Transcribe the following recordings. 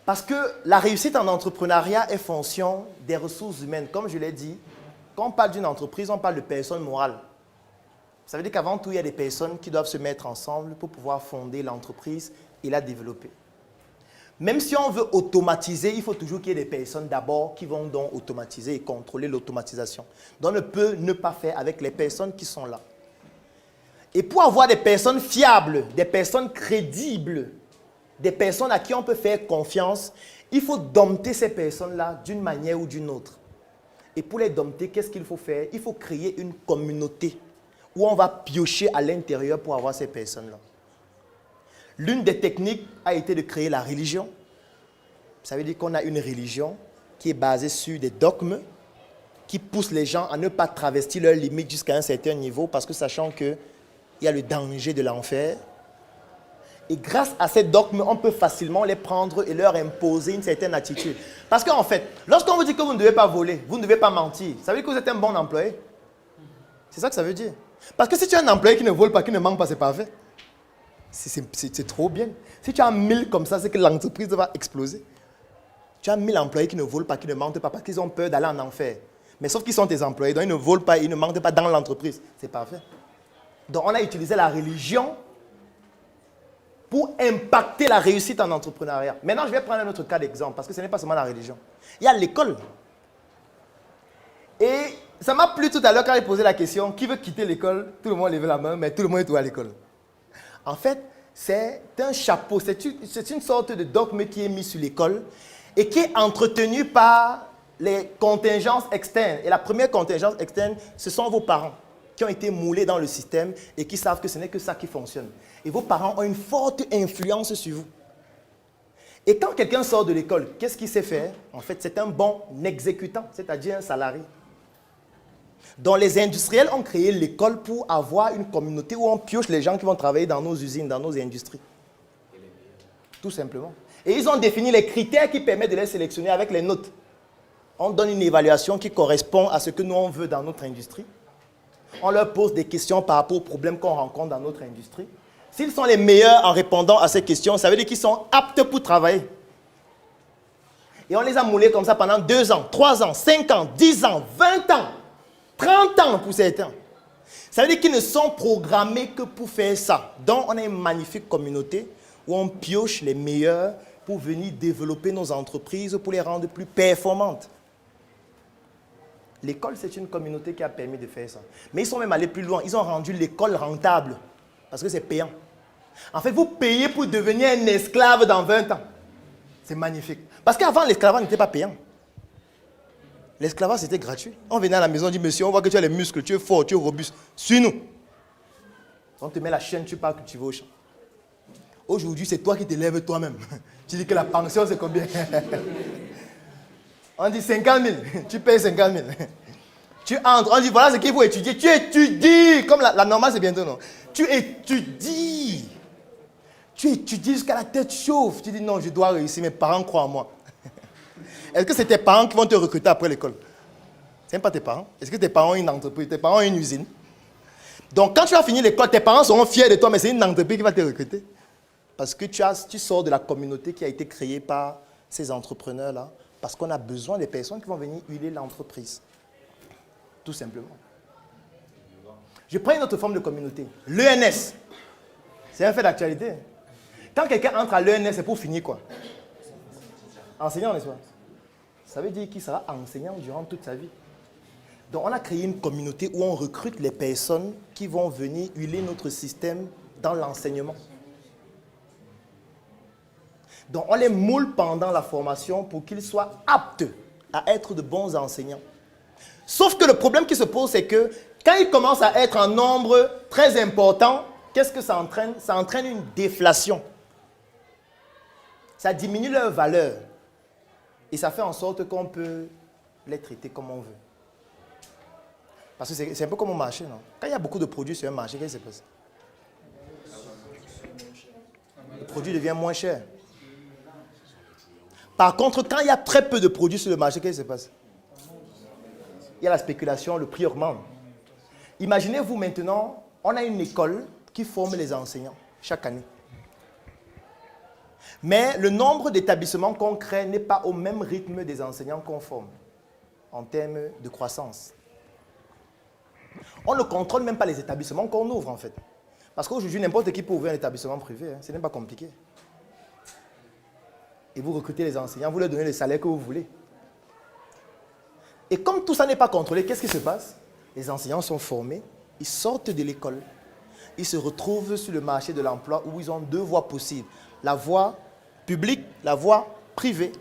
Parce que la réussite en entrepreneuriat est fonction des ressources humaines. Comme je l'ai dit, quand on parle d'une entreprise, on parle de personnes morales. Ça veut dire qu'avant tout, il y a des personnes qui doivent se mettre ensemble pour pouvoir fonder l'entreprise et la développer. Même si on veut automatiser, il faut toujours qu'il y ait des personnes d'abord qui vont donc automatiser et contrôler l'automatisation. Donc on ne peut ne pas faire avec les personnes qui sont là. Et pour avoir des personnes fiables, des personnes crédibles, des personnes à qui on peut faire confiance, il faut dompter ces personnes-là d'une manière ou d'une autre. Et pour les dompter, qu'est-ce qu'il faut faire? Il faut créer une communauté où on va piocher à l'intérieur pour avoir ces personnes-là. L'une des techniques a été de créer la religion. Ça veut dire qu'on a une religion qui est basée sur des dogmes qui poussent les gens à ne pas travestir leurs limites jusqu'à un certain niveau parce que sachant qu'il y a le danger de l'enfer. Et grâce à ces dogmes, on peut facilement les prendre et leur imposer une certaine attitude. Parce qu'en fait, lorsqu'on vous dit que vous ne devez pas voler, vous ne devez pas mentir, ça veut dire que vous êtes un bon employé. C'est ça que ça veut dire. Parce que si tu as un employé qui ne vole pas, qui ne ment pas, c'est parfait. C'est trop bien. Si tu as 1000 comme ça, c'est que l'entreprise va exploser. Tu as 1000 employés qui ne volent pas, qui ne mentent pas, parce qu'ils ont peur d'aller en enfer. Mais sauf qu'ils sont tes employés, donc ils ne volent pas, ils ne mentent pas dans l'entreprise. C'est parfait. Donc on a utilisé la religion pour impacter la réussite en entrepreneuriat. Maintenant, je vais prendre un autre cas d'exemple, parce que ce n'est pas seulement la religion. Il y a l'école. Et ça m'a plu tout à l'heure quand j'ai posé la question, qui veut quitter l'école? Tout le monde lève la main, mais tout le monde est tout à l'école. En fait, c'est un chapeau, c'est une sorte de dogme qui est mis sur l'école et qui est entretenu par les contingences externes. Et la première contingence externe, ce sont vos parents qui ont été moulés dans le système et qui savent que ce n'est que ça qui fonctionne. Et vos parents ont une forte influence sur vous. Et quand quelqu'un sort de l'école, qu'est-ce qu'il sait faire? En fait, c'est un bon exécutant, c'est-à-dire un salarié. Donc les industriels ont créé l'école pour avoir une communauté où on pioche les gens qui vont travailler dans nos usines, dans nos industries. Tout simplement. Et ils ont défini les critères qui permettent de les sélectionner avec les notes. On donne une évaluation qui correspond à ce que nous on veut dans notre industrie. On leur pose des questions par rapport aux problèmes qu'on rencontre dans notre industrie. S'ils sont les meilleurs en répondant à ces questions, ça veut dire qu'ils sont aptes pour travailler. Et on les a moulés comme ça pendant 2 ans, 3 ans, 5 ans, 10 ans, 20 ans, 30 ans pour certains. Ça veut dire qu'ils ne sont programmés que pour faire ça. Donc on a une magnifique communauté où on pioche les meilleurs pour venir développer nos entreprises, pour les rendre plus performantes. L'école, c'est une communauté qui a permis de faire ça. Mais ils sont même allés plus loin. Ils ont rendu l'école rentable parce que c'est payant. En fait, vous payez pour devenir un esclave dans 20 ans. C'est magnifique. Parce qu'avant, l'esclavage n'était pas payant. L'esclavage, c'était gratuit. On venait à la maison, on dit, monsieur, on voit que tu as les muscles, tu es fort, tu es robuste. Suis-nous. On te met la chaîne, tu pars que tu vas au champ. Aujourd'hui, c'est toi qui te lèves toi-même. Tu dis que la pension, c'est combien? On dit 50 000, tu payes 50 000. Tu entres, on dit voilà ce qu'il faut étudier. Tu étudies, comme la normale c'est bientôt non. Tu étudies. Tu étudies jusqu'à la tête chauffe. Tu dis non, je dois réussir, mes parents croient en moi. Est-ce que c'est tes parents qui vont te recruter après l'école? Ce n'est pas tes parents. Est-ce que tes parents ont une entreprise? Tes parents ont une usine? Donc quand tu vas finir l'école, tes parents seront fiers de toi, mais c'est une entreprise qui va te recruter. Parce que tu sors de la communauté qui a été créée par ces entrepreneurs-là. Parce qu'on a besoin des personnes qui vont venir huiler l'entreprise. Tout simplement. Je prends une autre forme de communauté. L'ENS. C'est un fait d'actualité. Quand quelqu'un entre à l'ENS, c'est pour finir quoi? Enseignant, n'est-ce pas? Ça veut dire qu'il sera enseignant durant toute sa vie. Donc on a créé une communauté où on recrute les personnes qui vont venir huiler notre système dans l'enseignement. Donc, on les moule pendant la formation pour qu'ils soient aptes à être de bons enseignants. Sauf que le problème qui se pose, c'est que quand ils commencent à être en nombre très important, qu'est-ce que ça entraîne? Ça entraîne une déflation. Ça diminue leur valeur. Et ça fait en sorte qu'on peut les traiter comme on veut. Parce que c'est un peu comme au marché, non? Quand il y a beaucoup de produits sur un marché, qu'est-ce qui se passe? Le produit devient moins cher. Par contre, quand il y a très peu de produits sur le marché, qu'est-ce qui se passe? Il y a la spéculation, le prix augmente. Imaginez-vous maintenant, on a une école qui forme les enseignants chaque année. Mais le nombre d'établissements qu'on crée n'est pas au même rythme des enseignants qu'on forme en termes de croissance. On ne contrôle même pas les établissements qu'on ouvre en fait. Parce qu'aujourd'hui, n'importe qui peut ouvrir un établissement privé, hein. Ce n'est pas compliqué. Et vous recrutez les enseignants, vous leur donnez le salaire que vous voulez. Et comme tout ça n'est pas contrôlé, qu'est-ce qui se passe? Les enseignants sont formés, ils sortent de l'école, ils se retrouvent sur le marché de l'emploi où ils ont deux voies possibles. La voie publique, la voie privée.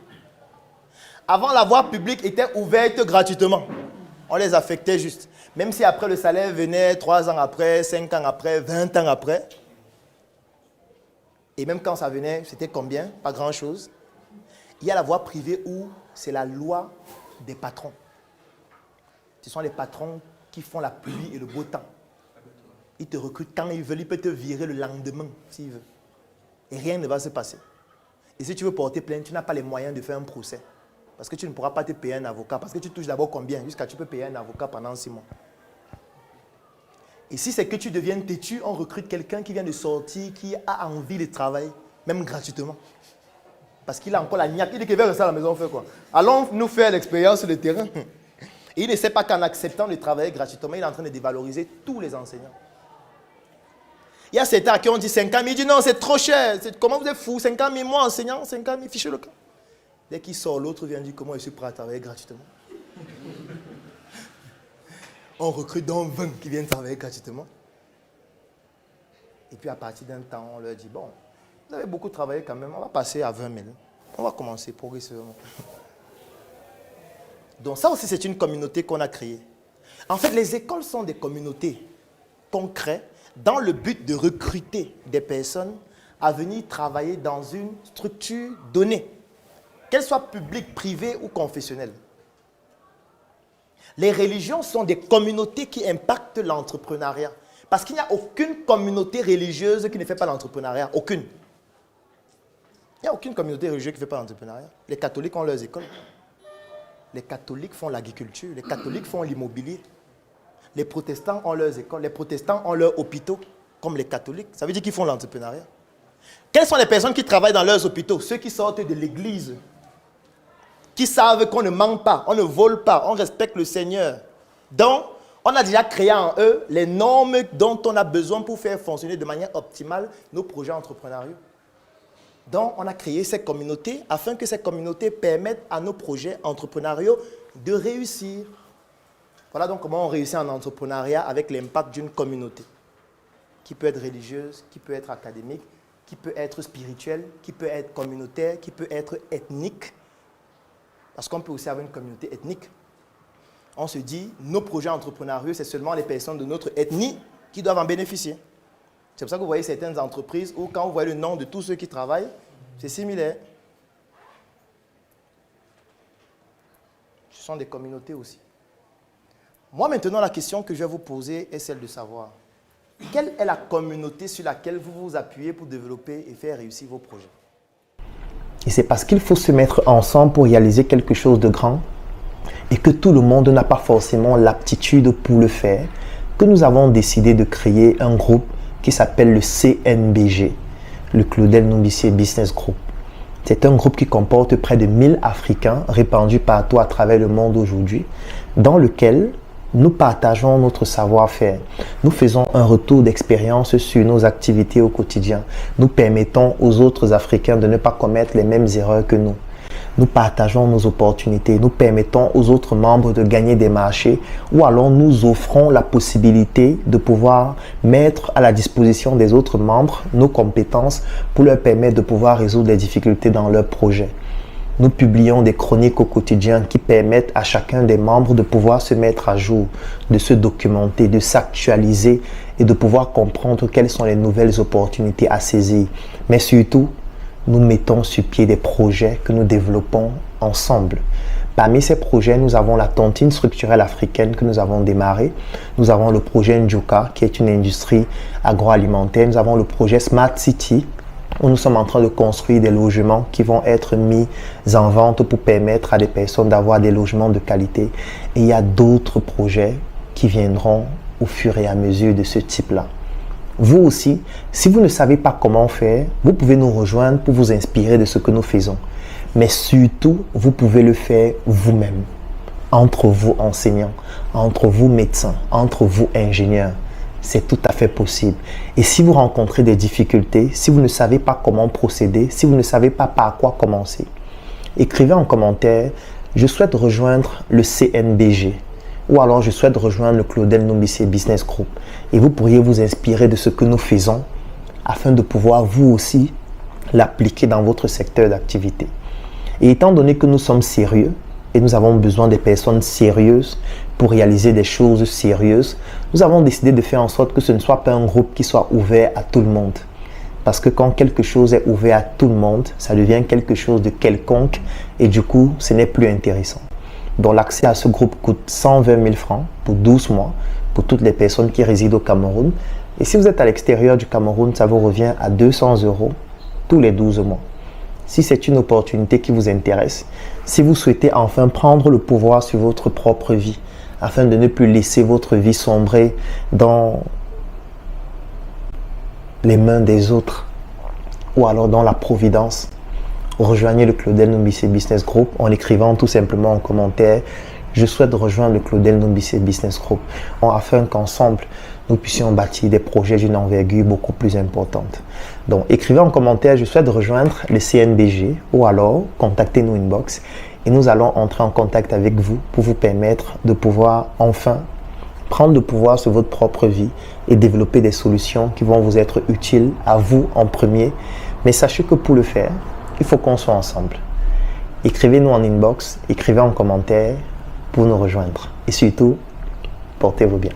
Avant, la voie publique était ouverte gratuitement. On les affectait juste. Même si après le salaire venait 3 ans après, 5 ans après, 20 ans après. Et même quand ça venait, c'était combien? Pas grand-chose. Il y a la voie privée où c'est la loi des patrons. Ce sont les patrons qui font la pluie et le beau temps. Ils te recrutent quand ils veulent, ils peuvent te virer le lendemain s'ils veulent. Et rien ne va se passer. Et si tu veux porter plainte, tu n'as pas les moyens de faire un procès. Parce que tu ne pourras pas te payer un avocat. Parce que tu touches d'abord combien? Jusqu'à tu peux payer un avocat pendant 6 mois. Et si c'est que tu deviens têtu, on recrute quelqu'un qui vient de sortir, qui a envie de travailler, même gratuitement. Parce qu'il a encore la niaque. Il dit qu'il veut rester à la maison, on fait quoi? Allons nous faire l'expérience sur le terrain. Et il ne sait pas qu'en acceptant de travailler gratuitement, il est en train de dévaloriser tous les enseignants. Il y a certains qui ont dit 50 000, il dit non, c'est trop cher. Comment vous êtes fou? 50 000, moi enseignant, 50 000, fichez le camp. Dès qu'il sort, l'autre vient dire comment je suis prêt à travailler gratuitement. On recrute donc 20 qui viennent travailler gratuitement. Et puis à partir d'un temps, on leur dit, bon, vous avez beaucoup travaillé quand même, on va passer à 20 000. On va commencer progressivement. Donc ça aussi, c'est une communauté qu'on a créée. En fait, les écoles sont des communautés qu'on crée dans le but de recruter des personnes à venir travailler dans une structure donnée, qu'elle soit publique, privée ou confessionnelle. Les religions sont des communautés qui impactent l'entrepreneuriat. Parce qu'il n'y a aucune communauté religieuse qui ne fait pas l'entrepreneuriat. Aucune. Il n'y a aucune communauté religieuse qui ne fait pas l'entrepreneuriat. Les catholiques ont leurs écoles. Les catholiques font l'agriculture. Les catholiques font l'immobilier. Les protestants ont leurs écoles. Les protestants ont leurs hôpitaux, comme les catholiques. Ça veut dire qu'ils font l'entrepreneuriat. Quelles sont les personnes qui travaillent dans leurs hôpitaux? Ceux qui sortent de l'église, qui savent qu'on ne ment pas, on ne vole pas, on respecte le Seigneur. Donc, on a déjà créé en eux les normes dont on a besoin pour faire fonctionner de manière optimale nos projets entrepreneuriaux. Donc, on a créé ces communautés afin que ces communautés permettent à nos projets entrepreneuriaux de réussir. Voilà donc comment on réussit en entrepreneuriat avec l'impact d'une communauté qui peut être religieuse, qui peut être académique, qui peut être spirituelle, qui peut être communautaire, qui peut être ethnique. Parce qu'on peut aussi avoir une communauté ethnique. On se dit, nos projets entrepreneuriaux, c'est seulement les personnes de notre ethnie qui doivent en bénéficier. C'est pour ça que vous voyez certaines entreprises où quand vous voyez le nom de tous ceux qui travaillent, c'est similaire. Ce sont des communautés aussi. Moi maintenant, la question que je vais vous poser est celle de savoir quelle est la communauté sur laquelle vous vous appuyez pour développer et faire réussir vos projets. Et c'est parce qu'il faut se mettre ensemble pour réaliser quelque chose de grand et que tout le monde n'a pas forcément l'aptitude pour le faire que nous avons décidé de créer un groupe qui s'appelle le CNBG, le Claudel Numbissier Business Group. C'est un groupe qui comporte près de 1000 Africains répandus partout à travers le monde aujourd'hui, dans lequel nous partageons notre savoir-faire. Nous faisons un retour d'expérience sur nos activités au quotidien. Nous permettons aux autres Africains de ne pas commettre les mêmes erreurs que nous. Nous partageons nos opportunités. Nous permettons aux autres membres de gagner des marchés ou alors nous offrons la possibilité de pouvoir mettre à la disposition des autres membres nos compétences pour leur permettre de pouvoir résoudre les difficultés dans leurs projets. Nous publions des chroniques au quotidien qui permettent à chacun des membres de pouvoir se mettre à jour, de se documenter, de s'actualiser et de pouvoir comprendre quelles sont les nouvelles opportunités à saisir. Mais surtout, nous mettons sur pied des projets que nous développons ensemble. Parmi ces projets, nous avons la tontine structurelle africaine que nous avons démarrée. Nous avons le projet Njuka, qui est une industrie agroalimentaire. Nous avons le projet Smart City, où nous sommes en train de construire des logements qui vont être mis en vente pour permettre à des personnes d'avoir des logements de qualité. Et il y a d'autres projets qui viendront au fur et à mesure de ce type-là. Vous aussi, si vous ne savez pas comment faire, vous pouvez nous rejoindre pour vous inspirer de ce que nous faisons. Mais surtout, vous pouvez le faire vous-même. Entre vous enseignants, entre vous médecins, entre vous ingénieurs. C'est tout à fait possible. Et si vous rencontrez des difficultés, si vous ne savez pas comment procéder, si vous ne savez pas par quoi commencer, écrivez en commentaire « Je souhaite rejoindre le CNBG » ou alors « Je souhaite rejoindre le Claudel Nombissé Business Group » et vous pourriez vous inspirer de ce que nous faisons afin de pouvoir vous aussi l'appliquer dans votre secteur d'activité. Et étant donné que nous sommes sérieux et nous avons besoin des personnes sérieuses pour réaliser des choses sérieuses, nous avons décidé de faire en sorte que ce ne soit pas un groupe qui soit ouvert à tout le monde. Parce que quand quelque chose est ouvert à tout le monde, ça devient quelque chose de quelconque et du coup, ce n'est plus intéressant. Donc l'accès à ce groupe coûte 120 000 francs pour 12 mois pour toutes les personnes qui résident au Cameroun. Et si vous êtes à l'extérieur du Cameroun, ça vous revient à 200 € tous les 12 mois. Si c'est une opportunité qui vous intéresse, si vous souhaitez enfin prendre le pouvoir sur votre propre vie, afin de ne plus laisser votre vie sombrer dans les mains des autres ou alors dans la providence, rejoignez le Claudel Nombissé Business Group en écrivant tout simplement en commentaire « Je souhaite rejoindre le Claudel Nombissé Business Group » afin qu'ensemble, nous puissions bâtir des projets d'une envergure beaucoup plus importante. Donc, écrivez en commentaire « Je souhaite rejoindre le CNBG » ou alors contactez-nous inbox et nous allons entrer en contact avec vous pour vous permettre de pouvoir enfin prendre le pouvoir sur votre propre vie et développer des solutions qui vont vous être utiles à vous en premier. Mais sachez que pour le faire, il faut qu'on soit ensemble. Écrivez-nous en inbox, écrivez en commentaire pour nous rejoindre. Et surtout, portez-vous bien.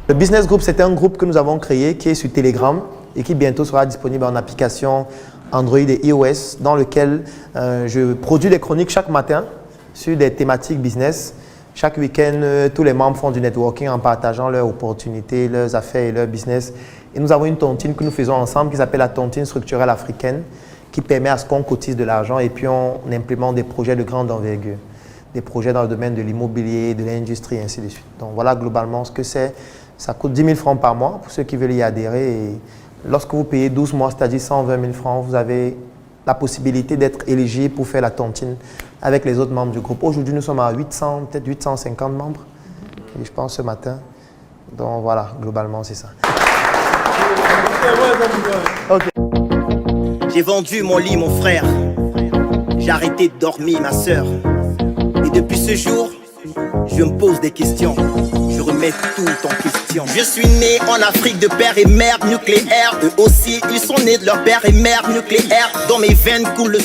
Le Business Group, c'est un groupe que nous avons créé qui est sur Telegram et qui bientôt sera disponible en application Android et iOS, dans lequel je produis des chroniques chaque matin sur des thématiques business. Chaque week-end, tous les membres font du networking en partageant leurs opportunités, leurs affaires et leurs business. Et nous avons une tontine que nous faisons ensemble qui s'appelle la tontine structurelle africaine, qui permet à ce qu'on cotise de l'argent et puis on implémente des projets de grande envergure. Des projets dans le domaine de l'immobilier, de l'industrie, ainsi de suite. Donc voilà globalement ce que c'est. Ça coûte 10 000 francs par mois pour ceux qui veulent y adhérer. Et lorsque vous payez 12 mois, c'est-à-dire 120 000 francs, vous avez la possibilité d'être éligible pour faire la tontine avec les autres membres du groupe. Aujourd'hui, nous sommes à 800, peut-être 850 membres, et je pense ce matin. Donc voilà, globalement, c'est ça. Okay. J'ai vendu mon lit, mon frère. J'ai arrêté de dormir, ma soeur. Et depuis ce jour, je me pose des questions. Je remets tout en question. Je suis né en Afrique de père et mère nucléaire. Eux aussi, ils sont nés de leur père et mère nucléaire. Dans mes veines coule le